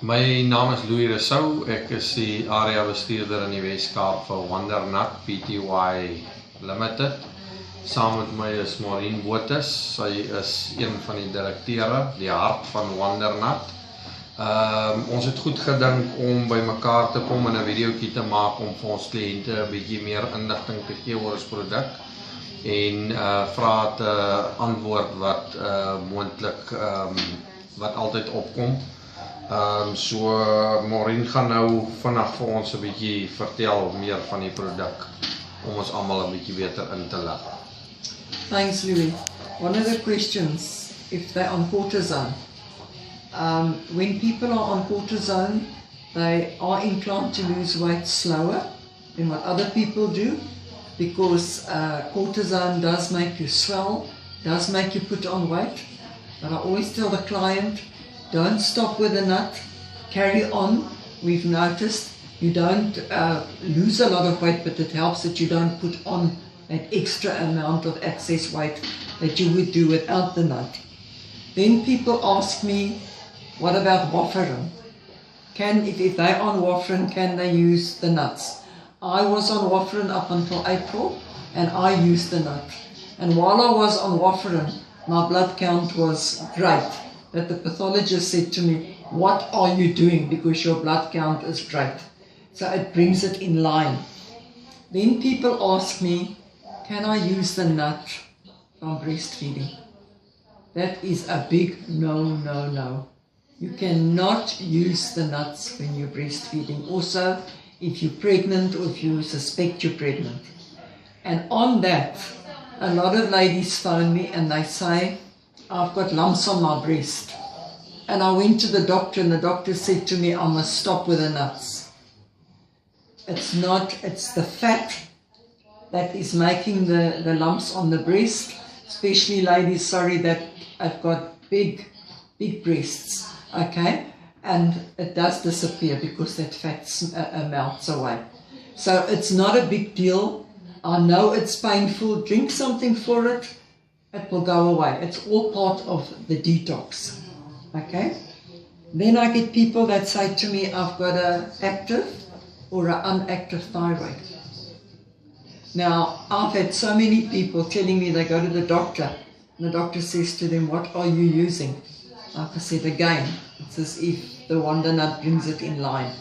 My naam is Louis Rousseau. Ek is die area bestuurder in die Weskaap vir Wondernut Pty Limited. Saam met my is Maureen Botha. Sy is een van die direkteure, die hart van Wondernut. Ons het goed gedink om by mekaar te kom en 'n videoetjie te maak om vir ons kliënte 'n bietjie meer inligting te gee oor ons produk en vrae te antwoord wat moontlik wat altyd opkom. So Maureen gaan nou vandag vir ons 'n bietjie vertel meer van die produk om ons almal 'n bietjie beter in te lig. Thanks, Louis. One of the questions, if they're on cortisone, when people are on cortisone, they are inclined to lose weight slower than what other people do, because cortisone does make you swell, does make you put on weight. But I always tell the client, don't stop with the nut, carry on. We've noticed you don't lose a lot of weight, but it helps that you don't put on that extra amount of excess weight that you would do without the nut. Then people ask me, what about warfarin? If they're on warfarin, can they use the nuts? I was on warfarin up until April, and I used the nut. And while I was on warfarin, my blood count was great. That the pathologist said to me, what are you doing? Because your blood count is great. So it brings it in line. Then people ask me, can I use the nut from breastfeeding? That is a big no, no, no. You cannot use the nuts when you're breastfeeding. Also, if you're pregnant or if you suspect you're pregnant. And on that, a lot of ladies phone me and they say, I've got lumps on my breast. And I went to the doctor and the doctor said to me, I must stop with the nuts. It's not, it's the fat that is making the lumps on the breast, especially ladies, sorry, that have got big breasts, okay? And it does disappear because that fat melts away. So it's not a big deal. I know it's painful. Drink something for it. It will go away. It's all part of the detox, okay? Then I get people that say to me, I've got an active or an unactive thyroid. Now, I've had so many people telling me they go to the doctor, and the doctor says to them, what are you using? Like I said again, it's as if the Wondernut brings it in line.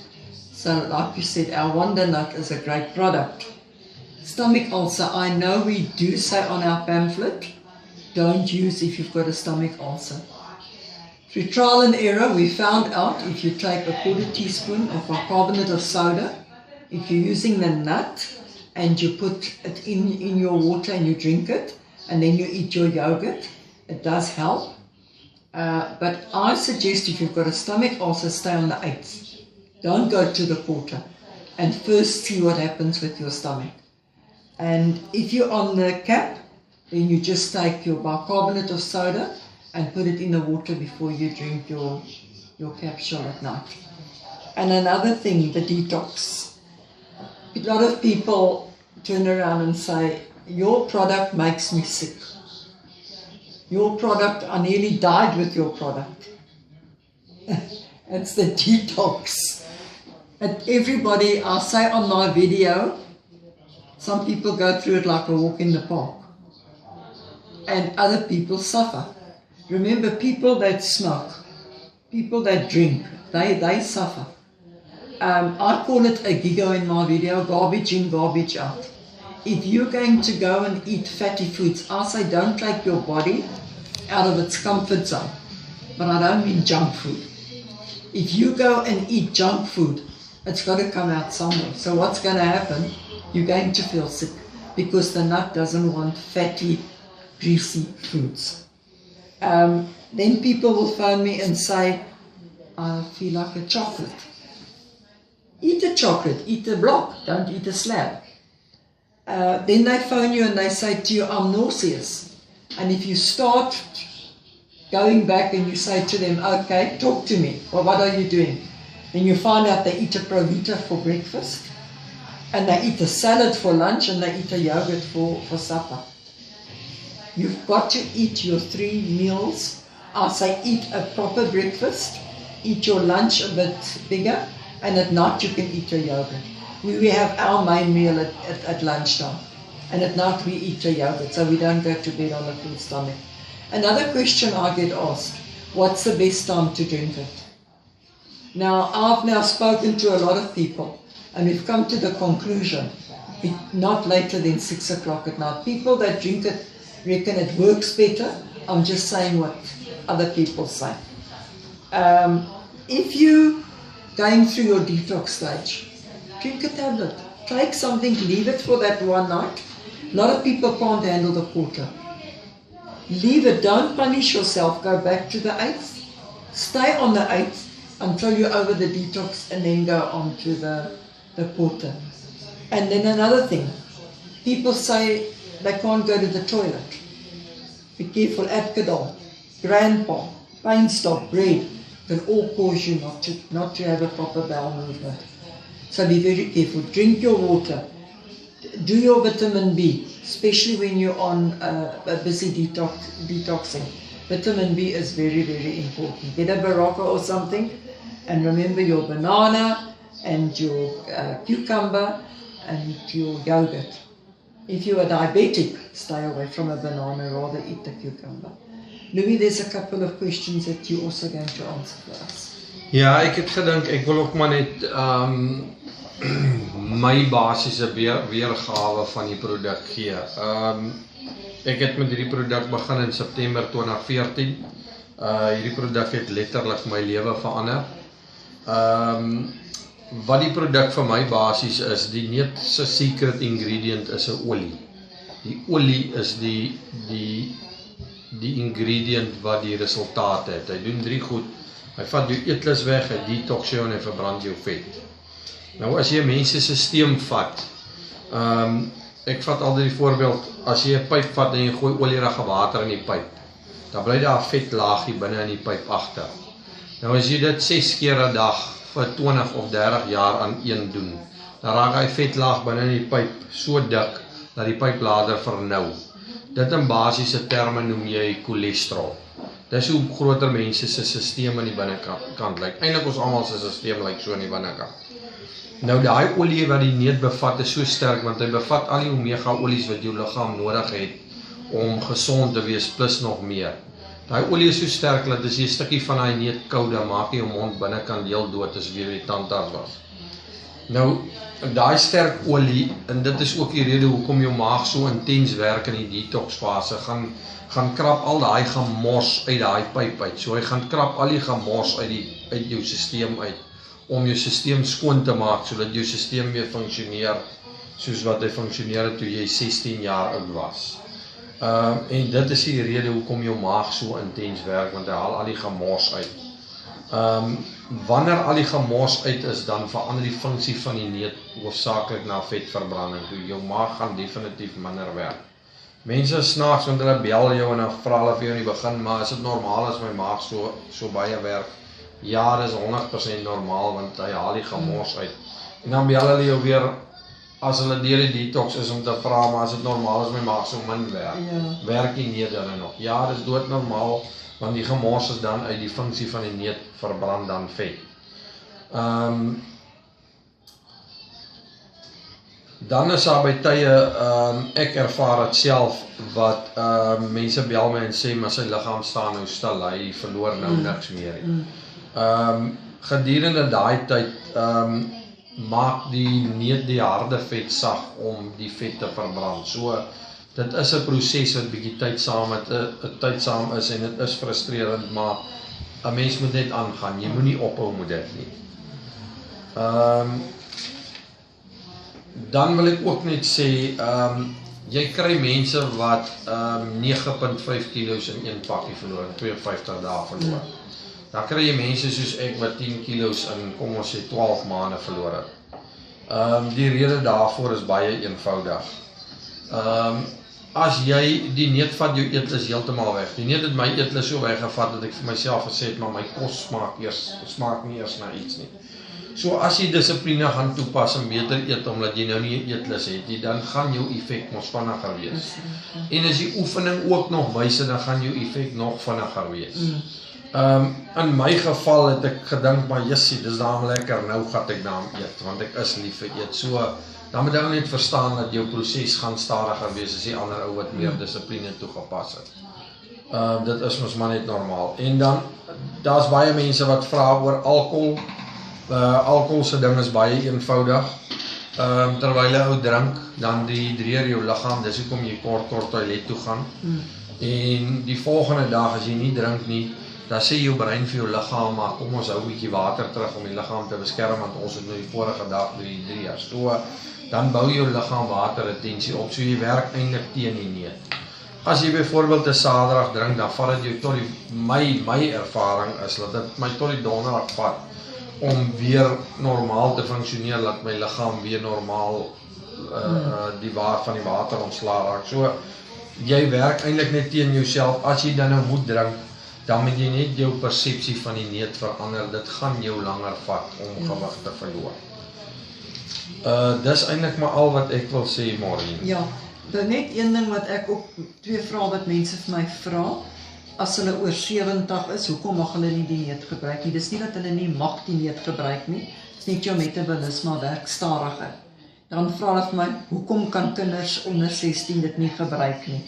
So like you said, our Wondernut is a great product. Stomach ulcer, I know we do say on our pamphlet, don't use if you've got a stomach ulcer. Through trial and error, we found out if you take a quarter teaspoon of bicarbonate of soda, if you're using the nut and you put it in your water and you drink it, and then you eat your yogurt, it does help. But I suggest if you've got a stomach ulcer, stay on the 8th. Don't go to the quarter, and first see what happens with your stomach. And if you're on the cap, then you just take your bicarbonate of soda and put it in the water before you drink your capsule at night. And another thing, the detox. A lot of people turn around and say, your product makes me sick. Your product, I nearly died with your product. It's the detox. And everybody, I say on my video, some people go through it like a walk in the park. And other people suffer. Remember, people that smoke, people that drink, they suffer. I call it a gigo in my video, garbage in, garbage out. If you're going to go and eat fatty foods, I say don't take your body out of its comfort zone. But I don't mean junk food. If you go and eat junk food, it's got to come out somewhere. So what's going to happen? You're going to feel sick because the nut doesn't want fatty, greasy foods. Then people will phone me and say, I feel like a chocolate. Eat a chocolate, eat a block, don't eat a slab. Then they phone you and they say to you, I'm nauseous. And if you start going back and you say to them, okay, talk to me, well, what are you doing? Then you find out they eat a Provita for breakfast, and they eat a salad for lunch, and they eat a yogurt for supper. You've got to eat your 3 meals. I say eat a proper breakfast, eat your lunch a bit bigger, and at night you can eat your yogurt. We have our main meal at lunchtime, and at night we eat a yogurt, so we don't go to bed on a full stomach. Another question I get asked, what's the best time to drink it? Now, I've now spoken to a lot of people, and we've come to the conclusion, not later than 6 o'clock at night. People that drink it reckon it works better. I'm just saying what other people say. If you going through your detox stage, drink a tablet. Take something, leave it for that one night. A lot of people can't handle the quarter. Leave it, don't punish yourself, go back to the 8th. Stay on the 8th until you're over the detox and then go on to the quarter. And then another thing, people say they can't go to the toilet. Be careful, Adcodol, Grandpa, pain stop, bread, can all cause you not to have a proper bowel movement. So be very careful. Drink your water. Do your vitamin B, especially when you're on a busy detoxing. Vitamin B is very, very important. Get a Baraka or something, and remember your banana and your cucumber and your yogurt. If you are diabetic, stay away from a banana, rather eat the cucumber. Louis, there's a couple of questions that you're also going to answer for us. Ja, ek het gedink, ek wil ook maar net my basiese weergawe van die produk gee. Ek het met hierdie produk begin in September 2014. Hierdie produk het letterlik my lewe verander. Wat die produk vir my basies is, die neut se secret ingredient is 'n olie. Die olie is die ingredient wat die resultaat het. Hy doen 3 goed. Hy vat jou eetlus weg, hy detox jou en hy verbrand jou vet. Nou as jy 'n mens se stelsel vat, ek vat altyd die voorbeeld, as jy 'n pyp vat en jy gooi olierige water in die pyp, dan bly daar 'n vet laagie binne in die pyp agter. Nou as jy dit 6 keer 'n dag vir 20 of 30 jaar aan een doen, dan raak hy vetlaag binne in die pyp so dik dat die pyplader vernou. Dit in basiese terme noem jy cholesterol. Dis hoe groter mense se stelsel aan die binnekant lyk. Eintlik ons almal se stelsel lyk so aan die binnekant. Nou daai olie wat die neut bevat is so sterk, want hy bevat al die omega olies wat jou liggaam nodig het om gesond te wees, plus nog meer. Daai olie is so sterk dat as jy 'n stukkie van daai neut kou, dan maak jy jou mond binnekant heel dood as weer die tandarts was. Nou, daai sterk olie, en dit is ook die rede hoekom jou maag so intens werk in die detox fase, gaan krap al daai gemors uit daai pyp uit. So hy gaan krap al die gemors uit jou stelsel uit, om jou stelsel skoon te maak, sodat jou stelsel weer funksioneer soos wat hy funksioneer het toe jy 16 jaar oud was. En dit is die rede hoekom jou maag so intens werk, want hy haal al die gemors uit. Wanneer al die gemors uit is, dan verander die funksie van die neut hoofsaaklik na vetverbranding. Toe jou maag gaan definitief minder werk. Mense is snaaks, want hulle bel jou en dan vra hulle vir jou in die begin, maar is dit normaal as my maag so baie werk? Ja, dit is 100% normaal, want hy haal die gemors uit. En dan bel hulle jou weer, as hulle deur die detox is om te vra, maar as dit normaal as my maag so min werk, werk die neut dan nog? Ja, dit is doodnormaal, want die gemors is dan uit die funksie van die neut verbrand dan vet. Dan is daar by tye, ek ervaar het self, wat mense bel my en sê, maar sy liggaam staan nou stil, hy verloor nou niks meer. Gedurende daai tyd, maak die neut die harde vet sag om die vet te verbrand. So, dit is 'n proses wat bietjie tydsaam is en dit is frustrerend, maar 'n mens moet net aangaan. Jy moenie ophou met dit nie. Dan wil ek ook net sê, jy kry mense wat 9.5 kilos in een pakkie verloor, in 52 dae verloor. Dan kry jy mense soos ek wat 10 kilos in, kom ons sê, 12 maande verloor het. Die rede daarvoor is baie eenvoudig. As jy die neut vat, jou eetlus heeltemal weg. Die neut het my eetlus so weggevat dat ek vir myself gesê het, maar my kos smaak nie eers na iets nie. So as jy dissipline gaan toepas en beter eet, omdat jy nou nie 'n eetlus het, dan gaan jou effek mos vinniger wees. En as die oefening ook nog wys, dan gaan jou effek nog vinniger wees. In my geval het ek gedink, maar jessie, dis daarom lekker, nou gaat ek daarom eet, want ek is lief vir eet. So, dan moet jy net verstaan dat jou proses gaan stadiger wees as die ander ou wat meer dissipline toegepas het. Dit is mos maar net normaal. En dan, daar's baie mense wat vra oor alcohol. Alcohol se ding is baie eenvoudig. Terwyl jy ou drink, dan dehydreer jou liggaam, dis hoekom jy kort toilet toe gaan. En die volgende dag, as jy nie drink nie, dan sê jou brein vir jou liggaam, maar kom ons hou 'n bietjie water terug om die liggaam te beskerm, want ons het nou die vorige dag dehydreer. So, dan bou jou liggaam waterretensie op, so jy werk eintlik teen die neut. As jy byvoorbeeld 'n Saterdag drink, dan vat dit jou tot my ervaring is dat dit my tot die Donderdag vat om weer normaal te funksioneer, dat my liggaam weer normaal van die water ontslae raak. So, jy werk eintlik net teen jouself. As jy dan nou moet drink, dan moet jy net jou persepsie van die neut verander. Dit gaan jou langer vat om gewig te verloor. Dis eintlik maar al wat ek wil sê, Maureen. Ja, dan net een ding wat ek ook, 2 vrae wat mense vir my vra, as hulle oor 70 is, hoekom mag hulle nie die neut gebruik nie? Dis nie dat hulle nie mag die neut gebruik nie, dis net jou metabolisme werk stadiger. Dan vra hulle vir my, hoekom kan kinders onder 16 dit nie gebruik nie?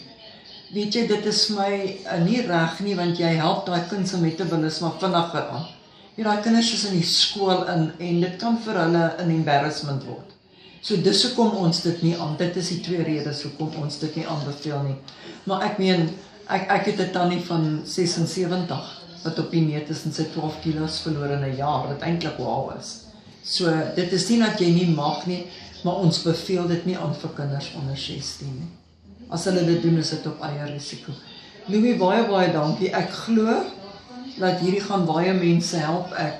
Weet jy, dit is my nie reg nie, want jy help daai kind se metabolisme vinniger aan. Daai kinders is in die skool en dit kan vir hulle 'n embarrassment word. So dis hoekom ons dit nie aan, dit is die 2 redes hoekom ons dit nie aanbeveel nie. Maar ek meen, ek het 'n tannie van 76, wat op die neut is en sy 12 kilos verloor in 'n jaar, wat eintlik wow is. So dit is nie dat jy nie mag nie, maar ons beveel dit nie aan vir kinders onder 16 nie. As hulle dit doen, is dit op eie risiko. Louis, baie dankie. Ek glo dat hierdie gaan baie mense help. Ek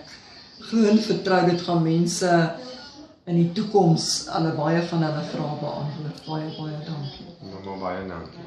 glo en vertrou dit gaan mense in die toekoms baie van hulle vrae beantwoord. Baie dankie. Baie dankie.